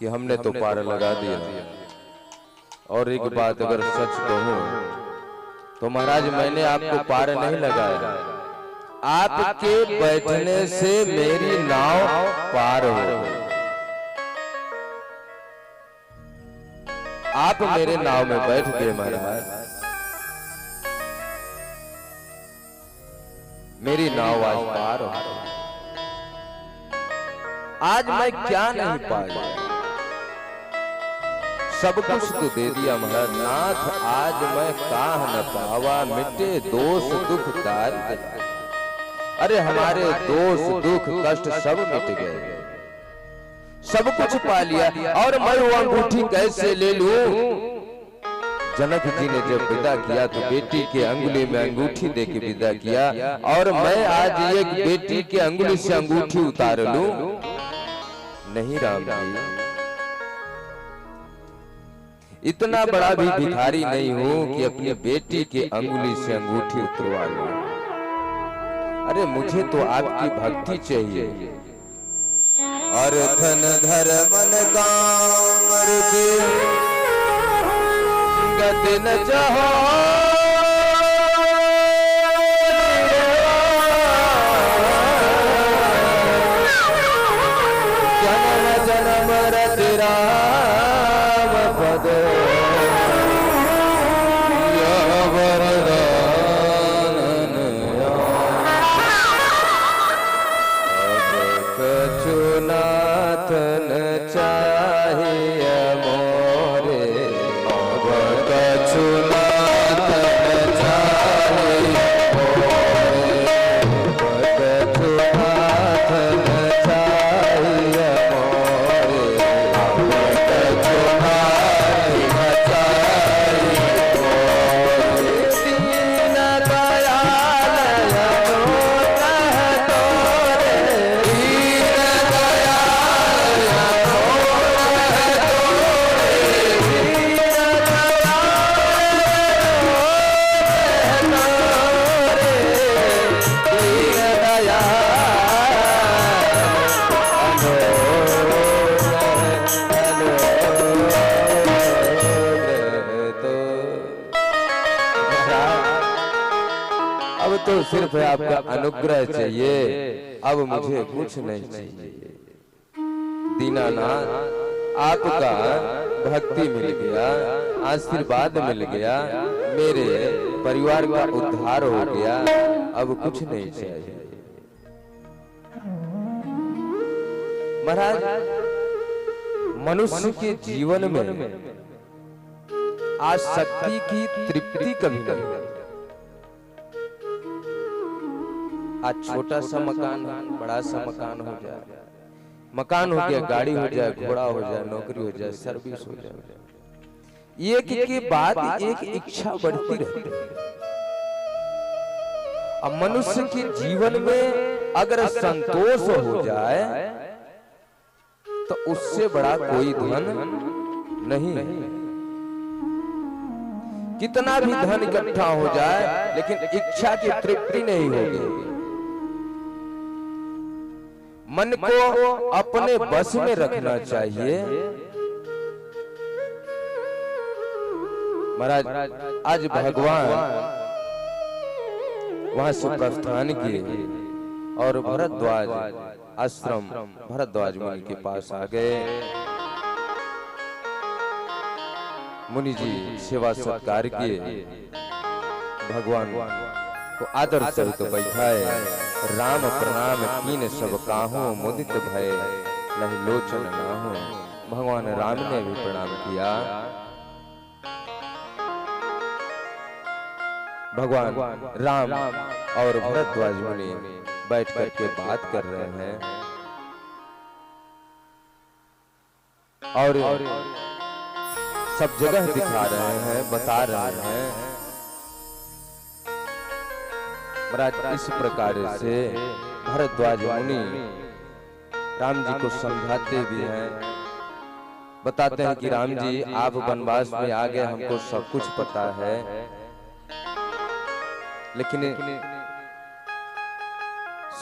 कि हमने तो पार लगा दिया। और एक बात अगर सच कहूं तो महाराज मैंने आपको पार नहीं लगाया, आपके बैठने से मेरी नाव पार हो गई। आप मेरे नाव में बैठ गए महाराज, मेरी नाव आज पार हो गई। आज मैं क्या नहीं पाया, सब कुछ तो दे दिया महाराज। नाथ आज मैं काह न पावा, मिटे दोष दुख दारिद्र। अरे हमारे दोष दुख कष्ट सब मिट गए, सब कुछ पा लिया। और मैं वो अंगूठी कैसे ले लूं? जनक जी ने जब विदा किया तो बेटी के अंगुली में अंगूठी दे के विदा किया, और मैं आज एक बेटी के अंगुली से अंगूठी उतार लूं? नहीं राम जी, इतना बड़ा भी भिखारी नहीं हूं कि अपनी बेटी के अंगुली से अंगूठी उतरवा लूं। अरे मुझे तो आपकी भक्ति चाहिए। और धन धर्म काम के गति न चाहो, जन्म जन्म रति राम पद कछुनाथन चाहिए मोरे, अब कछुनाथन चाहिए मोरे, कछुनाथन चाहिए मोरे, अब कछुनाथन चाहिए मोरे। दीन दयाल अब तो सिर्फ आपका अनुग्रह चाहिए, अब मुझे कुछ नहीं चाहिए। दीनानाथ आपका भक्ति मिल गया, आशीर्वाद मिल गया, मेरे परिवार का उद्धार हो गया, अब कुछ नहीं चाहिए। महाराज मनुष्य के जीवन में आसक्ति की तृप्ति कभी नहीं। आज छोटा सा मकान बड़ा सा मकान हो जाए, मकान हो गया, गाड़ी हो जाए, घोड़ा हो जाए, नौकरी हो जाए, सर्विस हो जाए, एक के बाद एक इच्छा बढ़ती रहती है। अब मनुष्य के जीवन में अगर संतोष हो जाए तो उससे बड़ा कोई धन नहीं है। कितना भी धन इकट्ठा हो जाए लेकिन इच्छा की तृप्ति नहीं होगी। मन को अपने बस में रखना चाहिए। महाराज आज भगवान वहां से प्रस्थान किए और भरद्वाज आश्रम भरद्वाज मुनि के पास आ गए। मुनि जी सेवा सत्कार किए, भगवान को आदर सहित बैठाए, राम प्रणाम कीन सब काहू, मुदित भय लहि लोचन नाहू। भगवान राम ने भी प्रणाम किया। भगवान राम और भरद्वाज मुनि बैठ करके बात कर रहे हैं और सब जगह दिखा रहे हैं, बता रहे हैं। महाराज इस प्रकार से भरद्वाज मुनि राम जी को समझाते भी हैं, बताते हैं कि राम जी आप वनवास में आ गए, हमको सब कुछ पता है, लेकिन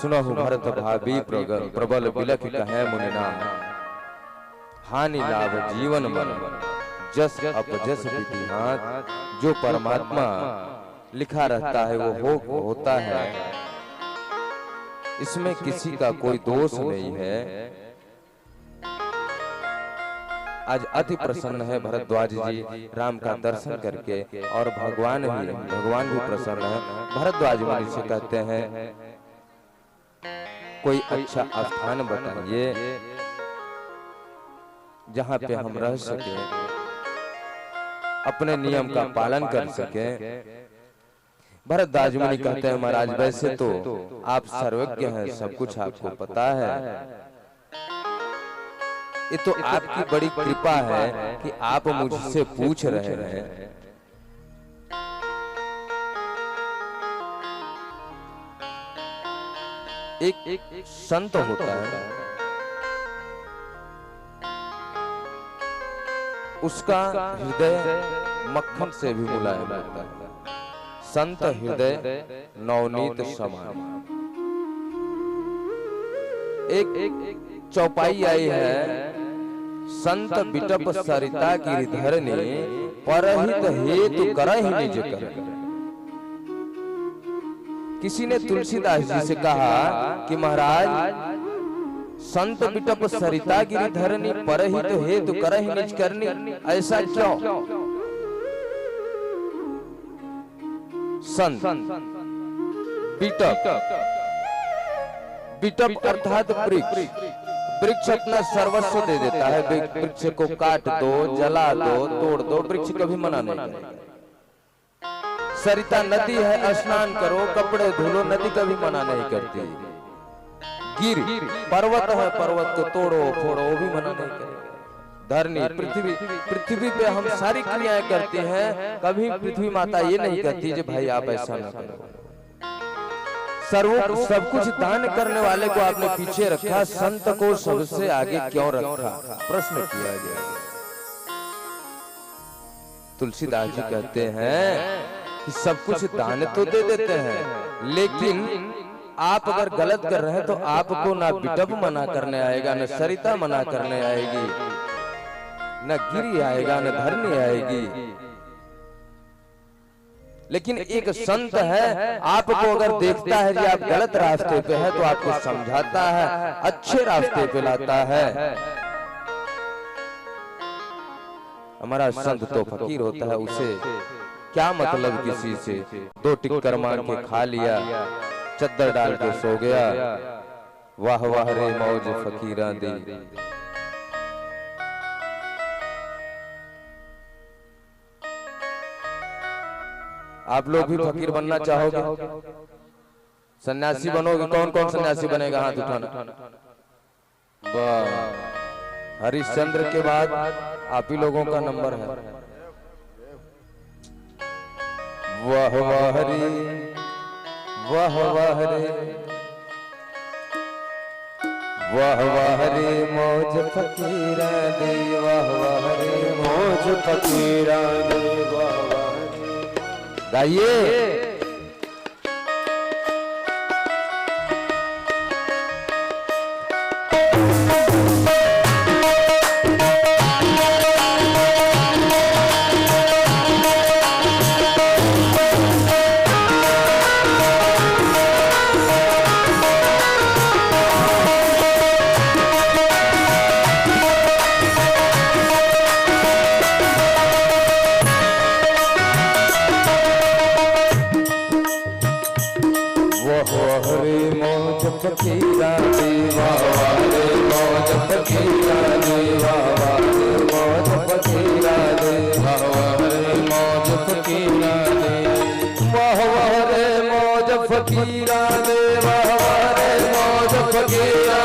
सुनहु भरत भाभी प्रबल बिलख कहे मुनिना, हानि लाभ जीवन मन, जस अपजस विधि हाथ। जो परमात्मा लिखा रहता है वो होता है, इसमें किसी का कोई दोष नहीं है। आज अति प्रसन्न है भरद्वाज जी राम का दर्शन करके, और भगवान भी प्रसन्न है। भरद्वाज मुनि से कहते हैं कोई अच्छा स्थान बताइए जहां पे हम रह सके, अपने नियम का पालन कर सके। भरद्वाज मुनि कहते हैं महाराज वैसे तो आप सर्वज्ञ हैं, सब कुछ आपको पता है, ये तो आपकी बड़ी कृपा है कि आप मुझसे पूछ रहे हैं। एक संत होता है, उसका हृदय मक्खन से भी मुलायम होता है। संत हृदय नवनीत समान। एक चौपाई आई है, संत बिटप सरिता गिरिधरनी परहित हेतु करहि निज कर। किसी ने तुलसीदास जी से कहा कि महाराज संत बिटप सरिता गिरिधरनी परहित हेतु करहि निज करनी, ऐसा क्यों? संत बिटप अर्थात वृक्ष अपना सर्वस्व दे देता है। वृक्ष को काट दो, जला दो, तोड़ दो, वृक्ष कभी मना नहीं करेगा। सरिता नदी है, स्नान करो, कपड़े धुलो, नदी कभी मना नहीं करती। गिर पर्वत है, पर्वत को तोड़ो फोड़ो, वो भी मना नहीं करेगा। धरनी पृथ्वी पे हम सारी क्रियाएं करते हैं, कभी पृथ्वी माता ये नहीं कहती कि भाई आप ऐसा ना करो। सब कुछ दान करने वाले को आपने पीछे रखा, संत को सबसे आगे क्यों रखा? प्रश्न किया गया। तुलसीदास जी कहते हैं कि सब कुछ दान तो दे देते हैं, लेकिन आप अगर गलत कर रहे हैं तो आपको ना बिटप मना करने आएगा, न सरिता मना करने आएगी, न गिरी आएगा, न धरनी आएगी। लेकिन एक संत है, आपको अगर देखता है कि आप गलत रास्ते पे है तो आपको समझाता है, अच्छे रास्ते पे लाता है। हमारा संत तो फकीर होता है, उसे क्या मतलब किसी से? 2 टिक्कर मांग के खा लिया, चद्दर डाल के सो गया, वाह वाह रे मौज फकीरा दी। आप लोग भी फकीर बनना चाहोगे? सन्यासी बनोगे? कौन कौन सन्यासी बनेगा? हाथ उठाना। हरिश्चंद्र के बाद आप ही लोगों का नंबर है। वाह वाह रे, वाह वाह रे, वाह वाह रे मौज फकीरा दे, वाह वाह रे मौज फकीरा दे, वाह वाह। गाइए। फकीरा दे, वाह वाह रे मौज फकीरा दे, वाह वाह रे मौज फकीरा दे, वाह वाह रे मौज फकीरा दे, वाह वाह रे मौज फकीरा दे, वाह वाह रे मौज फकीरा दे, वाह वाह रे मौज फकीरा दे, वाह वाह रे मौज फकीरा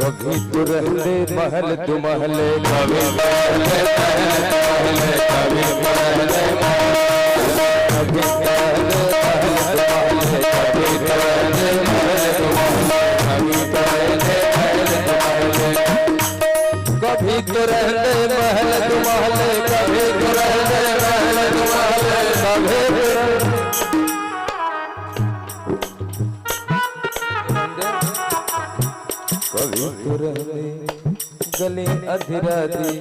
कभी तो रहते महल तू महले, कभी महले महले, कभी महले कभी महले महले, कभी महले महले, कभी तो रहते महल तू महले, कभी तो रहते महल तू महले, कभी तो रहते गली अधीराधी,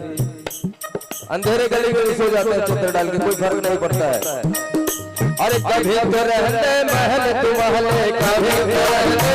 अंधेरे गली में सो जाता है चित्र डाल के, कोई फर्क नहीं पड़ता है। अरे कभी तो रहते महल तू महले, कभी तो रहते